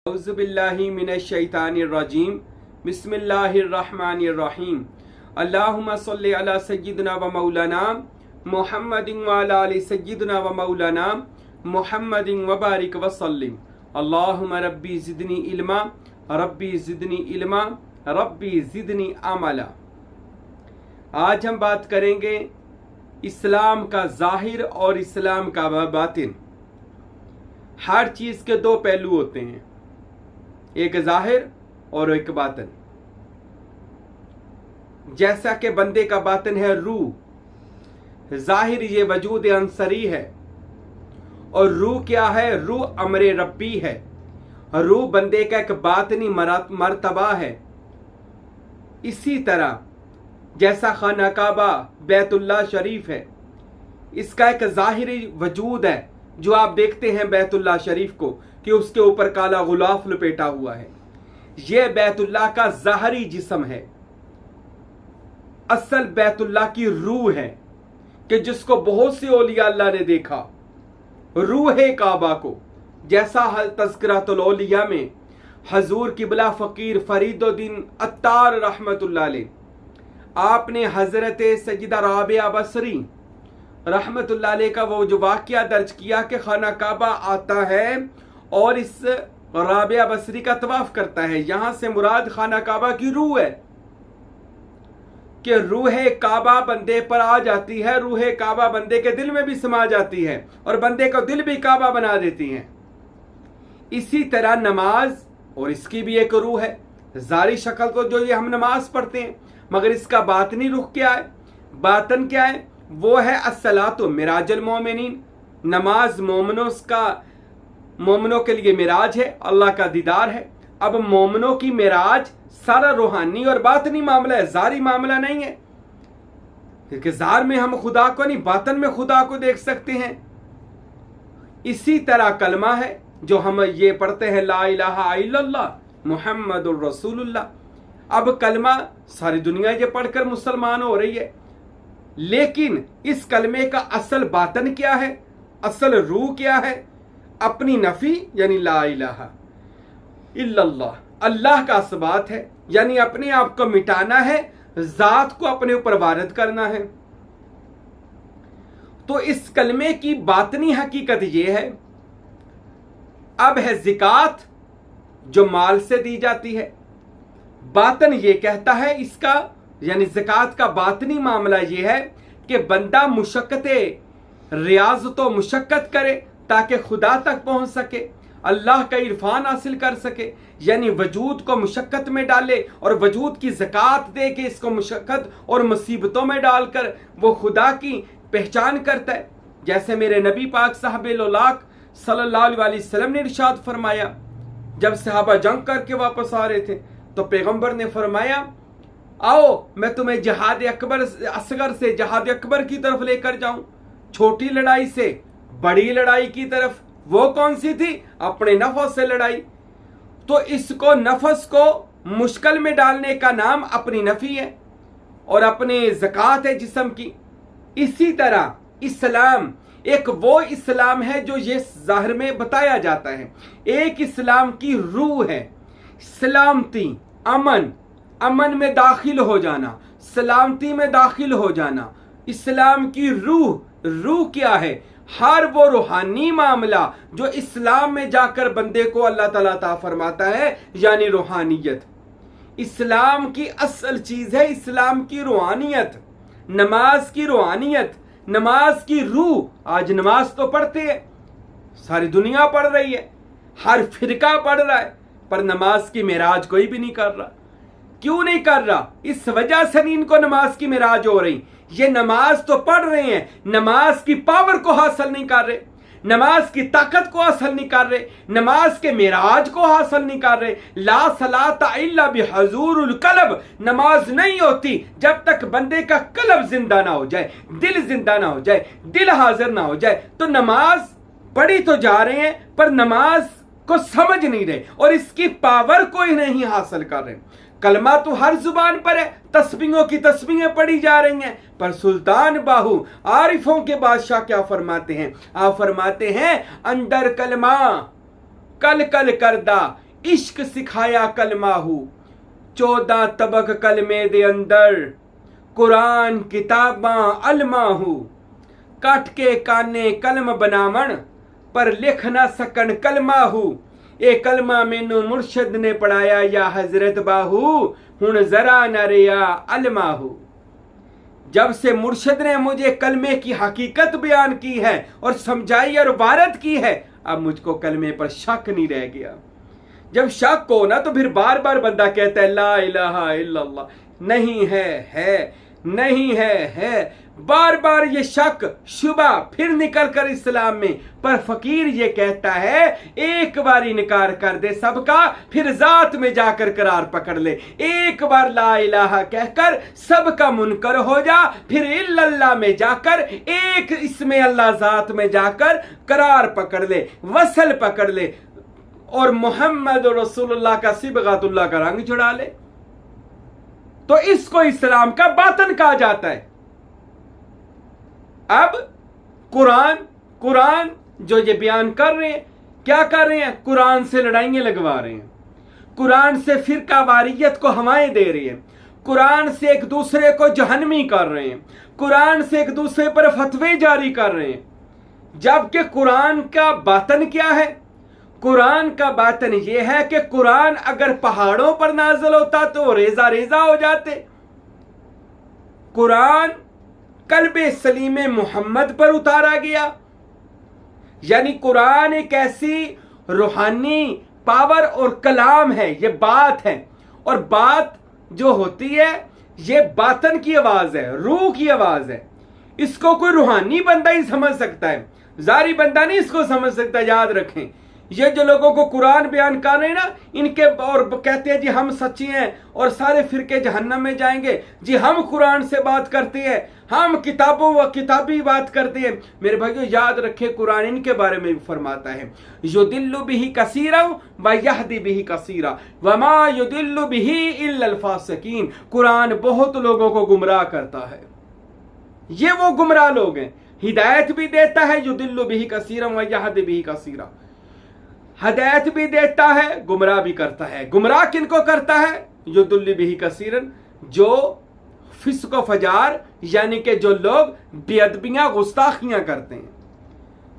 औज़ुबिल्लाहि मिनश्शैतानिर्रजीम बिस्मिल्लाहिर्रहमानिर्रहीम अल्लाहुम्मा सल्लि अला सय्यिदिना व मौलाना मुहम्मदिन व अला आलि सय्यिदिना व मौलाना मुहम्मदिन व बारिक व सल्लिम अल्लाहुम्मा रब्बी ज़िदनी इल्मा रब्बी ज़िदनी इल्मा रब्बी ज़िदनी अमला। आज हम बात करेंगे इस्लाम का ज़ाहिर और इस्लाम का बातिन। हर चीज़ के दो पहलू होते हैं, एक ज़ाहिर और एक बातिन। जैसा कि बंदे का बातिन है रूह, ज़ाहिर ये वजूद अंसरी है, और रूह क्या है? रूह अमरे रब्बी है। रूह बंदे का एक बातिनी मर्तबा है। इसी तरह जैसा खाना काबा बैतुल्लाह शरीफ है, इसका एक ज़ाहिरी वजूद है जो आप देखते हैं बैतुल्लाह शरीफ को कि उसके ऊपर काला गुलाफ लपेटा हुआ है। यह बैतुल्लाह का ज़ाहरी जिस्म है। असल बैतुल्लाह की रूह है कि जिसको बहुत से औलिया अल्लाह ने देखा। रूह काबा को जैसा तज़किरातुल औलिया में हजूर किबला फ़कीर फरीदुद्दीन अत्तार रहमतुल्लाह अलैह आपने हज़रत सय्यदा राबिया बसरी रहमतुल्लाह अलैह का वो जो वाक़या दर्ज किया कि खाना काबा आता है और इस राबिया बसरी का तवाफ करता है। यहां से मुराद खाना काबा की रूह है कि रूह काबा बंदे पर आ जाती है, रूह काबा बंदे के दिल में भी समा जाती है और बंदे को दिल भी काबा बना देती है। इसी तरह नमाज, और इसकी भी एक रूह है, ज़ारी शक्ल को जो ये हम नमाज पढ़ते हैं, मगर इसका बातनी रुख क्या है? बातन क्या है? वो है अस्सलातु मिराजुल मोमिनीन। नमाज मोमिनों के लिए मिराज है, अल्लाह का दीदार है। अब मोमिनों की मिराज सारा रूहानी और बातनी मामला है, ज़ारी मामला नहीं है, क्योंकि ज़ार में हम खुदा को नहीं, बातन में खुदा को देख सकते हैं। इसी तरह कलमा है जो हम ये पढ़ते हैं, ला इलाहा इल्लल्लाह मुहम्मदुर रसूलुल्लाह। अब कलमा सारी दुनिया ये पढ़कर मुसलमान हो रही है, लेकिन इस कलमे का असल बातन क्या है? असल रूह क्या है? अपनी नफी यानी ला इलाहा इल्लल्लाह, अल्लाह का असबात है, यानी अपने आप को मिटाना है, जात को अपने ऊपर वारिद करना है। तो इस कलमे की बातनी हकीकत यह है। अब है ज़िकात जो माल से दी जाती है। बातन ये कहता है इसका, यानी ज़कात का बातनी मामला ये है कि बंदा रियाज़तो मुशक्कत करे ताकि खुदा तक पहुंच सके, अल्लाह का इरफान हासिल कर सके, यानी वजूद को मुशक्कत में डाले और वजूद की ज़कात दे के इसको मुशक्कत और मुसीबतों में डालकर वो खुदा की पहचान करता है। जैसे मेरे नबी पाक साहब-ए-लौलाक सल्लल्लाहु अलैहि वसल्लम ने इरशाद फरमाया, जब सहाबा जंग करके वापस आ रहे थे तो पैगंबर ने फरमाया, आओ मैं तुम्हें जहाद अकबर असगर से जहाद अकबर की तरफ लेकर जाऊं, छोटी लड़ाई से बड़ी लड़ाई की तरफ। वो कौन सी थी? अपने नफ्स से लड़ाई। तो इसको नफ्स को मुश्किल में डालने का नाम अपनी नफी है और अपने ज़कात है जिस्म की। इसी तरह इस्लाम एक वो इस्लाम है जो ये ज़ाहिर में बताया जाता है। एक इस्लाम की रूह है, सलामती, अमन में दाखिल हो जाना, सलामती में दाखिल हो जाना। इस्लाम की रूह क्या है? हर वो रूहानी मामला जो इस्लाम में जाकर बंदे को अल्लाह ताला अता फरमाता है, यानी रूहानियत। इस्लाम की असल चीज है इस्लाम की रूहानियत, नमाज की रूहानियत, नमाज की रूह। आज नमाज तो पढ़ते हैं, सारी दुनिया पढ़ रही है, हर फिरका पढ़ रहा है, पर नमाज की मिराज कोई भी नहीं कर रहा। क्यों नहीं कर रहा? इस वजह से नहीं इनको नमाज की मिराज हो रही। ये नमाज तो पढ़ रहे हैं, नमाज की पावर को हासिल नहीं कर रहे, नमाज की ताकत को हासिल नहीं कर रहे, नमाज के मिराज को हासिल नहीं कर रहे। ला सलाता इल्ला बिहुजूरुल कल्ब, नमाज नहीं होती जब तक बंदे का कल्ब जिंदा ना हो जाए, दिल जिंदा ना हो जाए, दिल हाजिर ना हो जाए। तो नमाज पढ़ी तो जा रहे हैं पर नमाज को समझ नहीं रहे और इसकी पावर को ही नहीं हासिल कर रहे। कलमा तो हर जुबान पर है, तस्बीहों की तस्बीहें पढ़ी जा रही हैं, पर सुल्तान बाहू आरिफों के बादशाह क्या फरमाते हैं? आप फरमाते हैं, अंदर कलमा कल कल करदा इश्क सिखाया कलमाहू 14 तबक कलमे दे अंदर कुरान किताबां अलमाहू कट के काने कलम बनावण पर लिख ना सकन कलमाहू ए कलमा मैनू मुर्शद ने पढ़ाया या हजरत बाहू हुण जरा न रिया अलमाहू। जब से मुर्शद ने मुझे कलमे की हकीकत बयान की है और समझाई और वारत की है, अब मुझको कलमे पर शक नहीं रह गया। जब शक हो ना तो फिर बार बार बंदा कहता है ला इलाहा इल्लल्लाह, नहीं है नहीं है, बार बार ये शक शुबा फिर निकल कर इस्लाम में। पर फकीर ये कहता है एक बार इनकार कर दे सबका, फिर जात में जाकर करार पकड़ ले। एक बार ला इलाहा कहकर सबका मुनकर हो जा, फिर इल्लल्लाह में जाकर एक इसमें अल्लाह जात में जाकर करार पकड़ ले, वसल पकड़ ले और मोहम्मद रसूलुल्लाह का सिबगातुल्लाह का रंग चढ़ा ले। तो इसको इस्लाम का बातन कहा जाता है। अब कुरान जो ये बयान कर रहे हैं, क्या कर रहे हैं? कुरान से लड़ाइयां लगवा रहे हैं, कुरान से फिरका वारियत को हवाएं दे रहे हैं, कुरान से एक दूसरे को जहन्नमी कर रहे हैं, कुरान से एक दूसरे पर फतवे जारी कर रहे हैं। जबकि कुरान का बातन क्या है? कुरान का बातन यह है कि कुरान अगर पहाड़ों पर नाज़िल होता तो रेजा रेजा हो जाते। कुरान कल्बे सलीमे मोहम्मद पर उतारा गया, यानी कुरान एक ऐसी रूहानी पावर और कलाम है, ये बात है। और बात जो होती है ये बातन की आवाज है, रूह की आवाज है। इसको कोई रूहानी बंदा ही समझ सकता है, जारी बंदा नहीं इसको समझ सकता। याद रखें, ये जो लोगों को कुरान बयान कर रहे हैं ना, इनके और कहते हैं जी हम सच्ची हैं और सारे फिरके जहन्नम में जाएंगे, जी हम कुरान से बात करते हैं, हम किताबों व किताबी बात करते हैं। मेरे भाइयों याद रखें, कुरान इनके बारे में भी फरमाता है युदिल्लु बिही कसीरा व यहदी बिही कसीरा वमा युदिल्लु बिही इल्लल फासिकीन। कुरान बहुत लोगों को गुमराह करता है, ये वो गुमराह लोग हैं। हिदायत भी देता है युदिल्लु बिही कसीरा व यहदी बिही कसीरा, हदायत भी देता है, गुमराह भी करता है। गुमराह किनको करता है? युदिल्लु बिही कसीरन, जो फिस्क व फजार यानी कि जो लोग बेअदबियां गुस्ताखियां करते हैं,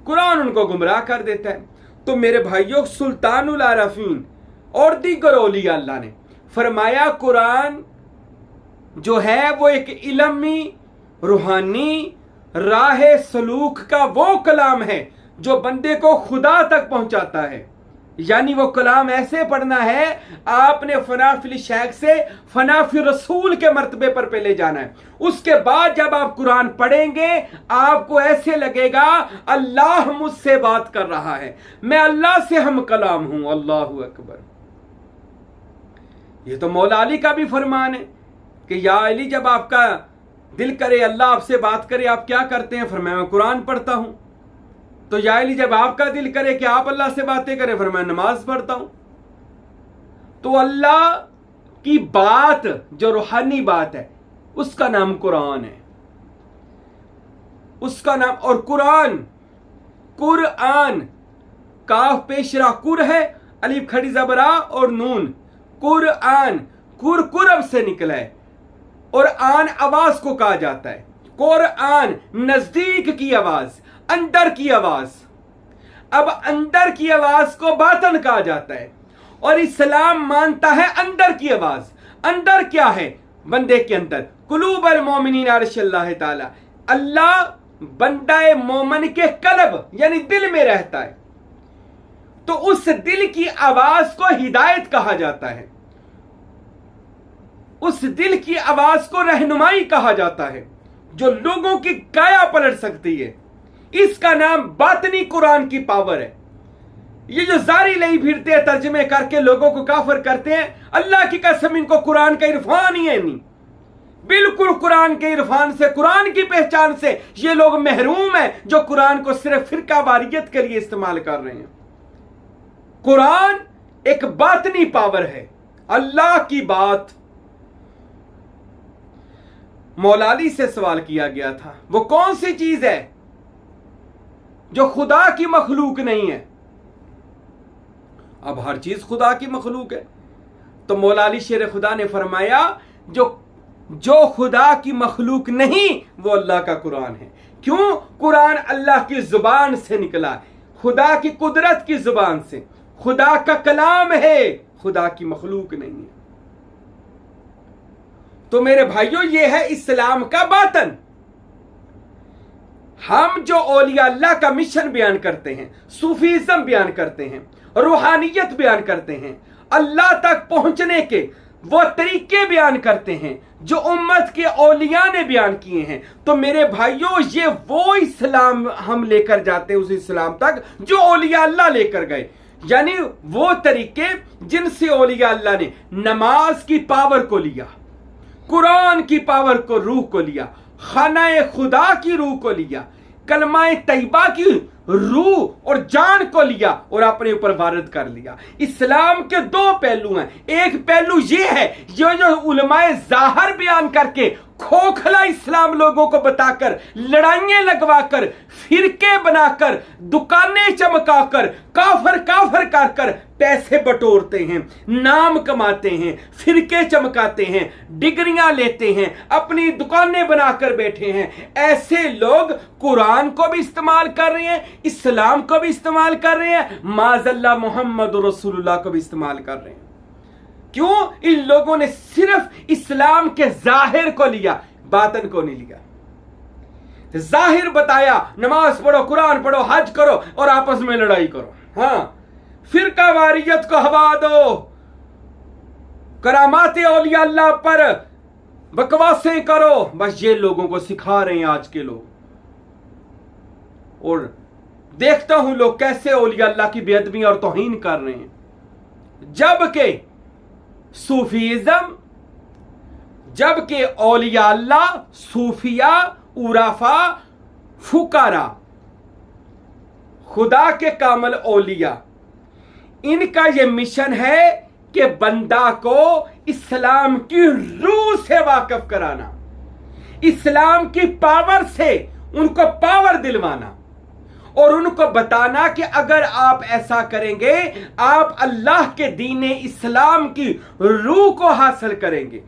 कुरान उनको गुमराह कर देता है। तो मेरे भाइयों, सुल्तानुल आरफीन और दीगर औलिया अल्लाह ने फरमाया कुरान जो है वो एक इल्मी रूहानी राह सलूक का वो कलाम है जो बंदे को खुदा तक पहुंचाता है। यानी वो कलाम ऐसे पढ़ना है, आपने फनाफिल शेख से फनाफिल रसूल के मर्तबे पर पहले जाना है। उसके बाद जब आप कुरान पढ़ेंगे आपको ऐसे लगेगा अल्लाह मुझसे बात कर रहा है, मैं अल्लाह से हम कलाम हूं। अल्लाह अकबर। ये तो मौला अली का भी फरमान है कि या अली, जब आपका दिल करे अल्लाह आपसे बात करे आप क्या करते हैं? फरमाया मैं कुरान पढ़ता हूं। तो या अली, जब आपका दिल करे कि आप अल्लाह से बातें करें, फरमाया नमाज पढ़ता हूं। तो अल्लाह की बात जो रूहानी बात है उसका नाम कुरान है, उसका नाम। और कुरान काफ पेशरा कुर है, अलिफ खड़ी जबरा और नून। कुरान कुरब से निकला है और आन आवाज को कहा जाता है। कुरान नजदीक की आवाज, अंदर की आवाज। अब अंदर की आवाज को बातन कहा जाता है और इस्लाम मानता है अंदर की आवाज। अंदर क्या है? बंदे के अंदर कुलूबल मोमिनीन अर्शल्लाह ताला, अल्लाह बंदा मोमन के कल्ब यानी दिल में रहता है। तो उस दिल की आवाज को हिदायत कहा जाता है, उस दिल की आवाज को रहनुमाई कहा जाता है जो लोगों की काया पलट सकती है। इसका नाम बातनी कुरान की पावर है। ये जो जारी लई फिरते हैं तर्जमे करके लोगों को काफिर करते हैं, अल्लाह की कसम इनको कुरान का इरफान ही है नहीं। बिल्कुल कुरान के इरफान से, कुरान की पहचान से ये लोग महरूम हैं जो कुरान को सिर्फ फिरका वारियत के लिए इस्तेमाल कर रहे हैं। कुरान एक बातनी पावर है, अल्लाह की बात। मौला अली से सवाल किया गया था वो कौन सी चीज है जो खुदा की मखलूक नहीं है? अब हर चीज खुदा की मखलूक है। तो मौला अली शेर खुदा ने फरमाया जो खुदा की मखलूक नहीं वो अल्लाह का कुरान है। क्यों? कुरान अल्लाह की जुबान से निकला है, खुदा की कुदरत की जुबान से, खुदा का कलाम है, खुदा की मखलूक नहीं है। तो मेरे भाइयों, ये है इस्लाम का बातन। हम जो औलिया अल्लाह का मिशन बयान करते हैं, सूफीज्म बयान करते हैं, रूहानियत बयान करते हैं, अल्लाह तक पहुंचने के वो तरीके बयान करते हैं जो उम्मत के औलिया ने बयान किए हैं, तो मेरे भाइयों ये वो इस्लाम हम लेकर जाते हैं उस इस्लाम तक जो औलिया अल्लाह लेकर गए। यानी वो तरीके जिनसे औलिया अल्लाह ने नमाज की पावर को लिया, कुरान की पावर को, रूह को लिया, खाना खुदा की रूह को लिया, कलमाए तैयबा की रूह और जान को लिया और अपने ऊपर वारिद कर लिया। इस्लाम के दो पहलू हैं। एक पहलू ये है जो उलमाए जाहिर बयान करके खोखला इस्लाम लोगों को बताकर, लड़ाइयां लगवाकर, फिरके बनाकर, दुकानें चमकाकर, काफर काफर कर पैसे बटोरते हैं, नाम कमाते हैं, फिरके चमकाते हैं, डिग्रियां लेते हैं, अपनी दुकानें बनाकर बैठे हैं। ऐसे लोग कुरान को भी इस्तेमाल कर रहे हैं, इस्लाम को भी इस्तेमाल कर रहे हैं, माज़ल्ला मोहम्मद रसूलुल्लाह को भी इस्तेमाल कर रहे हैं। क्यों? इन लोगों ने सिर्फ इस्लाम के जाहिर को लिया, बातन को नहीं लिया। जाहिर बताया, नमाज पढ़ो, कुरान पढ़ो, हज करो और आपस में लड़ाई करो। हाँ, फिरका वारियत को हवा दो, करामाते औलिया अल्लाह पर बकवासें करो, बस ये लोगों को सिखा रहे हैं आज के लोग। और देखता हूं लोग कैसे औलिया अल्लाह की बेअदबी और तौहीन कर रहे हैं, जबकि सूफीज़म, जबकि औलिया अल्लाह, सूफिया, उराफा, फुकारा, खुदा के कामल औलिया, इनका यह मिशन है कि बंदा को इस्लाम की रूह से वाकिफ कराना, इस्लाम की पावर से उनको पावर दिलवाना और उनको बताना कि अगर आप ऐसा करेंगे आप अल्लाह के दीन इस्लाम की रूह को हासिल करेंगे।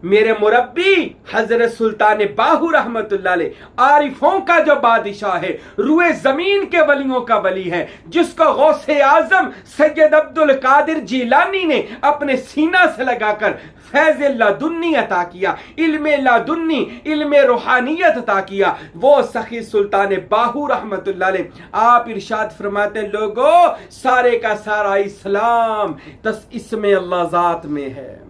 मेरे मुरब्बी हजरत सुल्तान बाहू रहमतुल्लाह अलैह, आरिफों का जो बादशाह है, रूए जमीन के वलियों का वली है, जिसको गौसे आजम सैयद अब्दुल कादिर जीलानी ने अपने सीना से लगाकर फैज़ लादुन्नी अता किया, इल्मे लादुन्नी, इल्मे रूहानियत अता किया, वो सखी सुल्तान बाहू रहमतुल्लाह अलैह। आप इरशाद फरमाते, लोगों सारे का सारा इस्लाम तस इसमें अल्लाह जात में है।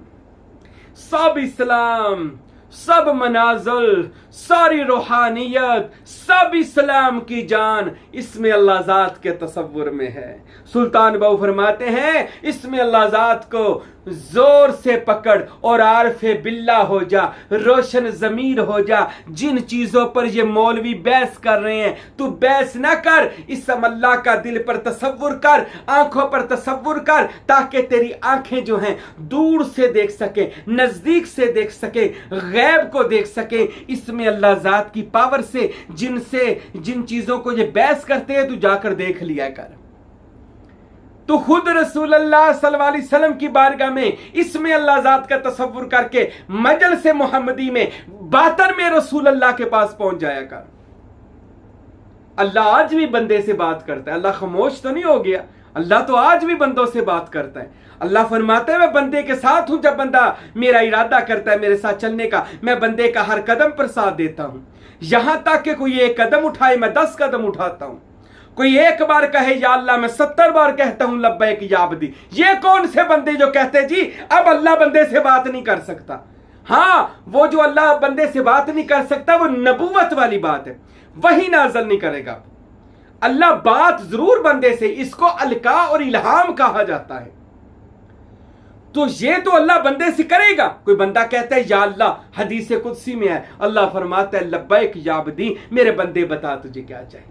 सब इस्लाम, सब मनाज़िल, सारी रूहानियत, सब इस्लाम की जान इसमें अल्लाह ज़ात के तसव्वुर में है। सुल्तान बाहू फरमाते हैं, इसमें अल्लाह ज़ात को जोर से पकड़ और आरफे बिल्ला हो जा, रोशन जमीर हो जा। जिन चीजों पर ये मौलवी बहस कर रहे हैं तू बहस ना कर, इस अल्लाह का दिल पर तसव्वुर कर, आंखों पर तसव्वुर कर, ताकि तेरी आंखें जो हैं दूर से देख सके, नजदीक से देख सके, गैब को देख सके। इसमें अल्लाह ज़ात की पावर से जिन चीजों को ये बहस करते हैं तू जाकर देख लिया कर। तो खुद रसूलुल्लाह सल्लल्लाहु अलैहि वसल्लम की बारगाह में इसमें अल्लाह ज़ात का तसव्वुर करके मजलिस मोहम्मदी में बातन में रसूलुल्लाह के पास पहुंच जाया कर। अल्लाह आज भी बंदे से बात करता है, अल्लाह खामोश तो नहीं हो गया, अल्लाह तो आज भी बंदों से बात करता है। अल्लाह फरमाते हैं, मैं बंदे के साथ हूं, जब बंदा मेरा इरादा करता है मेरे साथ चलने का, मैं बंदे का हर कदम पर साथ देता हूं। यहां तक कि कोई एक कदम उठाए मैं 10 कदम उठाता हूं, कोई एक बार कहे या अल्लाह मैं 70 बार कहता हूं लब्बैक या अब्दी। ये कौन से बंदे जो कहते जी अब अल्लाह बंदे से बात नहीं कर सकता। हाँ, वो जो अल्लाह बंदे से बात नहीं कर सकता वो नबूवत वाली बात है, वही नाज़िल नहीं करेगा। अल्लाह बात जरूर बंदे से, इसको अलका और इल्हाम कहा जाता है। तो ये तो अल्लाह बंदे से करेगा। कोई बंदा कहता है या अल्लाह, हदीस कुदसी में है, अल्लाह फरमाता है लब्बैक या अब्दी, मेरे बंदे बता तुझे क्या चाहिए,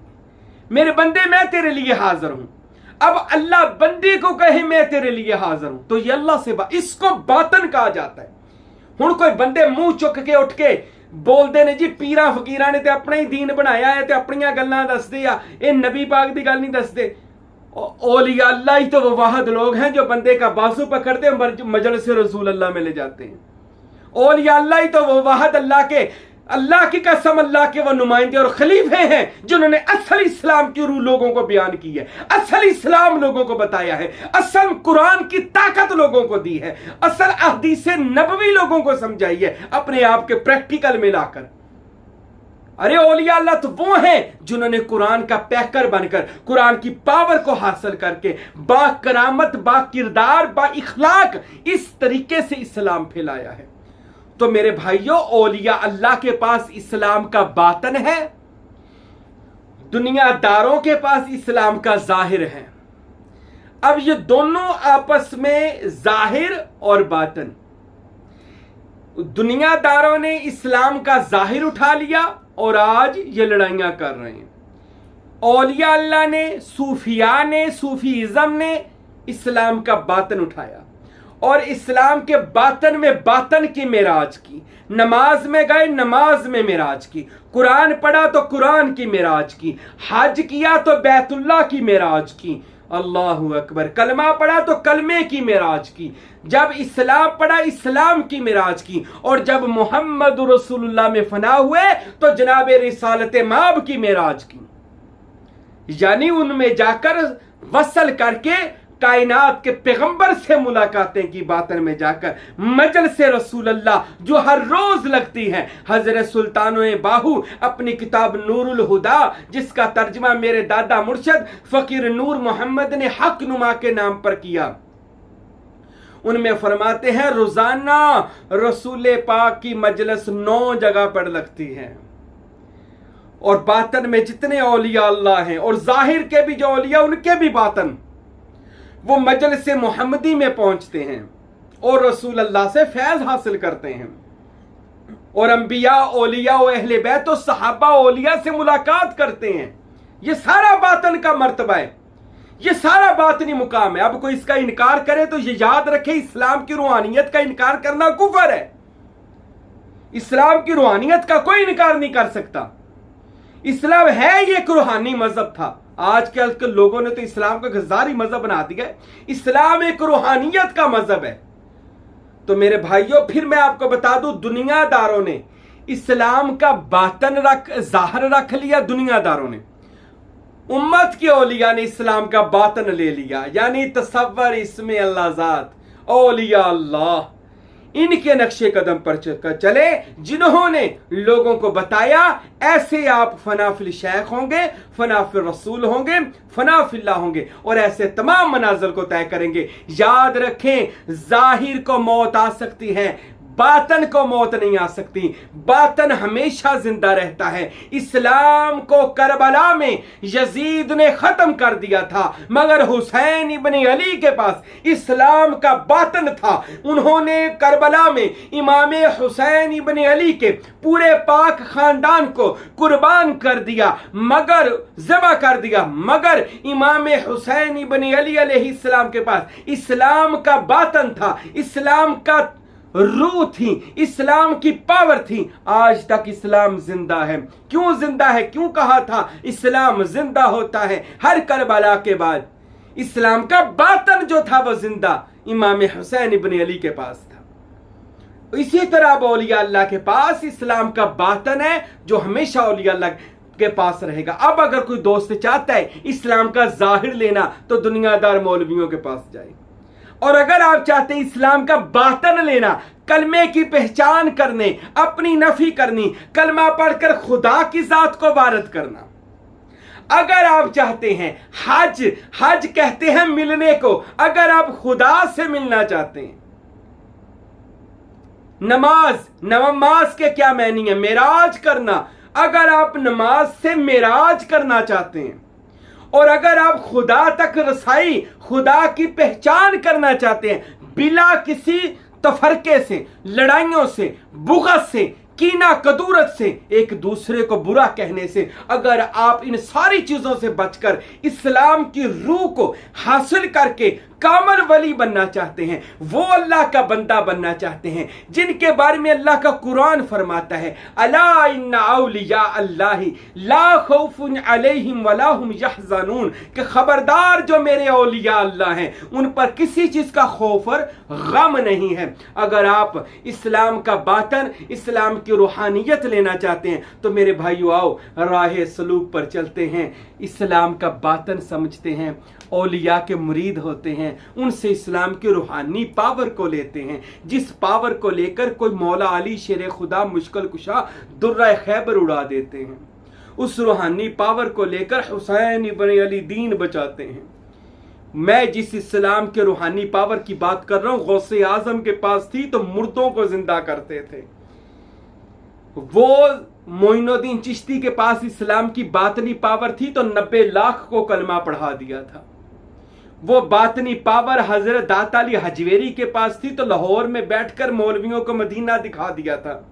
मेरे बंदे मैं तेरे लिए हाजिर हूं। अब अल्लाह बंदे को कहे मैं तेरे लिए हाजिर हूं, तो ये अल्लाह से इसको बातन कहा जाता है। हुण कोई बंदे मुंह चुक के उठ के बोलते ने जी पीरा फकीरा ने ते अपना ही दीन बनाया है ते अपनियां गल्लां दसदे आ, ये नबी पाक दी गल नहीं दसदे। औलिया अल्लाह ही तो वो वाहद लोग हैं जो बंदे का बाजू पकड़ते हैं मजलिस रसूल अल्लाह में ले जाते हैं। औलिया अल्लाह ही तो वो वाहद अल्लाह की कसम अल्लाह के वो नुमाइंदे और खलीफे हैं जिन्होंने असल इस्लाम की रूह लोगों को बयान की है, असल इस्लाम लोगों को बताया है, असल कुरान की ताकत लोगों को दी है, असल हदीस नबवी लोगों को समझाई है अपने आप के प्रैक्टिकल में लाकर। अरे औलिया अल्लाह तो वो हैं जिन्होंने कुरान का पैकर बनकर कुरान की पावर को हासिल करके बा करामत, बा किरदार, बा इखलाक इस तरीके से इस्लाम फैलाया है। तो मेरे भाइयों, औलिया अल्लाह के पास इस्लाम का बातन है, दुनियादारों के पास इस्लाम का जाहिर है। अब ये दोनों आपस में जाहिर और बातन, दुनियादारों ने इस्लाम का जाहिर उठा लिया और आज ये लड़ाइयां कर रहे हैं। औलिया अल्लाह ने, सूफिया ने, सूफीज़म ने इस्लाम का बातन उठाया और इस्लाम के बातन में बातन की मेराज की। नमाज में गए, नमाज में मेराज की। कुरान पढ़ा तो कुरान की मेराज की। हज किया तो बैतुल्लाह की मेराज की। अल्लाहु अकबर। कलमा पढ़ा तो कलमे की मेराज की। जब इस्लाम पढ़ा, इस्लाम की मेराज की। और जब मोहम्मद रसूलुल्लाह में फना हुए तो जनाब रिसालत माब की मेराज की, यानी उनमें जाकर वसल करके कायनात के पैगंबर से मुलाकातें की, बातन में जाकर मजलिस रसूलुल्लाह जो हर रोज लगती है। हजरत सुल्तान बाहू अपनी किताब नूरुल हुदा, जिसका तर्जमा मेरे दादा मुर्शद फकीर नूर मोहम्मद ने हक नुमा के नाम पर किया, उनमें फरमाते हैं रोजाना रसूल पाक की मजलिस 9 जगह पर लगती है। और बातन में जितने औलिया अल्लाह हैं और जाहिर के भी जो औलिया, उनके भी बातन वो मजलिस मोहम्मदी में पहुंचते हैं और रसूल अल्लाह से फैज हासिल करते हैं। और अंबिया, औलिया और अहले बैत और सहाबा औलिया से मुलाकात करते हैं। ये सारा बातन का मर्तबा है, ये सारा बातनी मुकाम है। अब कोई इसका इनकार करे तो ये याद रखे, इस्लाम की रूहानियत का इनकार करना कुफर है। इस्लाम की रूहानियत का कोई इनकार नहीं कर सकता। इस्लाम है ये एक रूहानी मजहब था। आजकल के लोगों ने तो इस्लाम का गजारी मजहब बना दिया है। इस्लाम एक रूहानियत का मजहब है। तो मेरे भाइयों, फिर मैं आपको बता दूं, दुनियादारों ने इस्लाम का बातन जाहिर रख लिया। दुनियादारों ने, उम्मत के औलिया ने इस्लाम का बातन ले लिया, यानी तसव्वुर इसमें अल्लाह ज़ात, औलिया अल्लाह, इनके नक्शे कदम पर चले जिन्होंने लोगों को बताया ऐसे आप फनाफिल शेख होंगे, फनाफिल रसूल होंगे, फनाफिल्लाह होंगे और ऐसे तमाम मनाजिल को तय करेंगे। याद रखें, जाहिर को मौत आ सकती है, बातन को मौत नहीं आ सकती। बातन हमेशा जिंदा रहता है। इस्लाम को करबला में यजीद ने खत्म कर दिया था, मगर हुसैन इब्न अली के पास इस्लाम का बातन था। उन्होंने करबला में इमाम हुसैन इब्न अली के पूरे पाक खानदान को कुर्बान कर दिया, मगर ज़बह कर दिया, मगर इमाम हुसैन इब्न अली अलैहिस्सलाम के पास इस्लाम का बातन था, इस्लाम का रूह थी, इस्लाम की पावर थी। आज तक इस्लाम जिंदा है। क्यों जिंदा है? क्यों कहा था इस्लाम जिंदा होता है हर करबला के बाद? इस्लाम का बातन जो था वो जिंदा इमाम हुसैन इब्न अली के पास था। इसी तरह अब औलिया अल्लाह के पास इस्लाम का बातन है जो हमेशा औलिया अल्लाह के पास रहेगा। अब अगर कोई दोस्त चाहता है इस्लाम का जाहिर लेना तो दुनियादार मौलवियों के पास जाए, और अगर आप चाहते हैं इस्लाम का बातन लेना, कलमे की पहचान करने, अपनी नफी करनी, कलमा पढ़कर खुदा की जात को वारद करना, अगर आप चाहते हैं हज कहते हैं मिलने को, अगर आप खुदा से मिलना चाहते हैं, नमाज के क्या मायने है? मेराज करना। अगर आप नमाज से मेराज करना चाहते हैं और अगर आप खुदा तक रसाई, खुदा की पहचान करना चाहते हैं बिला किसी तफरके से, लड़ाइयों से, बुग़्ज़ से, कीना कदूरत से, एक दूसरे को बुरा कहने से, अगर आप इन सारी चीजों से बचकर इस्लाम की रूह को हासिल करके कामल वली बनना चाहते हैं, वो अल्लाह का बंदा बनना चाहते हैं जिनके बारे में अल्लाह का कुरान फरमाता है, अला इन्ना औलिया अल्लाहि ला खौफुन अलैहिम वला हुम यहज़नून, कि खबरदार जो मेरे औलिया अल्लाह हैं उन पर किसी चीज का खौफ और गम नहीं है। अगर आप इस्लाम का बातन, इस्लाम की रूहानियत लेना चाहते हैं तो मेरे भाइयों आओ राह सलूक पर चलते हैं, इस्लाम का बातन समझते हैं, औलिया के मुरीद होते हैं, उनसे इस्लाम की रूहानी पावर को लेते हैं, जिस पावर को लेकर कोई मौला अली शेर खुदा मुश्किल कुशा दुर्रा खैबर उड़ा देते हैं, उस रूहानी पावर को लेकर हुसैन इब्न अली दीन बचाते हैं। मैं जिस इस्लाम के रूहानी पावर की बात कर रहा हूं, गौसे आजम के पास थी तो मुर्दों को जिंदा करते थे। वो मोइनुद्दीन चिश्ती के पास इस्लाम की बातनी पावर थी तो 90 लाख को कलमा पढ़ा दिया था। वो बातनी पावर हजरत दाता अली हजवेरी के पास थी तो लाहौर में बैठकर मौलवियों को मदीना दिखा दिया था।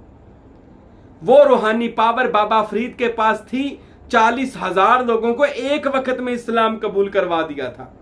वो रूहानी पावर बाबा फरीद के पास थी, 40,000 लोगों को एक वक्त में इस्लाम कबूल करवा दिया था।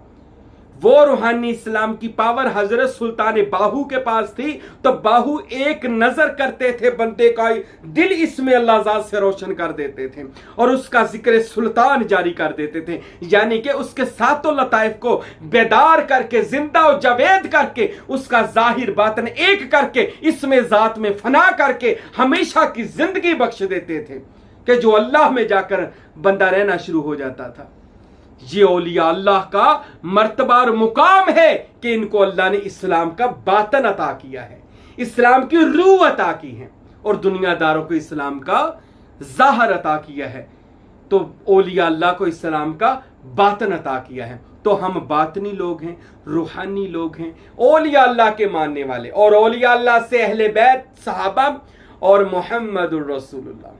वो रूहानी इस्लाम की पावर हजरत सुल्तान बाहू के पास थी तो बाहू एक नजर करते थे, बंदे का दिल इसमें अल्लाह ज़ात से रोशन कर देते थे और उसका जिक्र सुल्तान जारी कर देते थे, यानी कि उसके सातों लताइफ को बेदार करके, जिंदा और जावेद करके, उसका जाहिर बातन एक करके, इसमें ज़ात में फना करके हमेशा की जिंदगी बख्श देते थे कि जो अल्लाह में जाकर बंदा रहना शुरू हो जाता था। ये औलिया अल्लाह का मर्तबा और मुकाम है कि इनको अल्लाह ने इस्लाम का बातन अता किया है, इस्लाम की रूह अता की है और दुनियादारों को इस्लाम का ज़ाहर अता किया है। तो औलिया अल्लाह को इस्लाम का बातन अता किया है। तो हम बातनी लोग हैं, रूहानी लोग हैं, औलिया अल्लाह के मानने वाले, और औलिया अल्लाह से अहले बैत, सहाबा और मुहम्मदुर रसूलुल्लाह,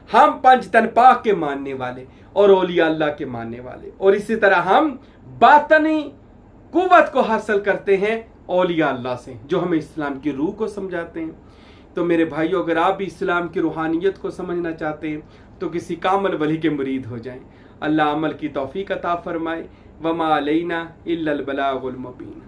हम पंच तन पाक के मानने वाले और औलिया अल्लाह के मानने वाले, और इसी तरह हम बातनी कुव्वत को हासिल करते हैं औलिया अल्लाह से, जो हमें इस्लाम की रूह को समझाते हैं। तो मेरे भाइयों, अगर आप भी इस्लाम की रूहानियत को समझना चाहते हैं तो किसी कामल वली के मुरीद हो जाएं। अल्लाह अमल की तौफीक अता फरमाए। वमा अलैना इल्लल बलागुल मुबीन।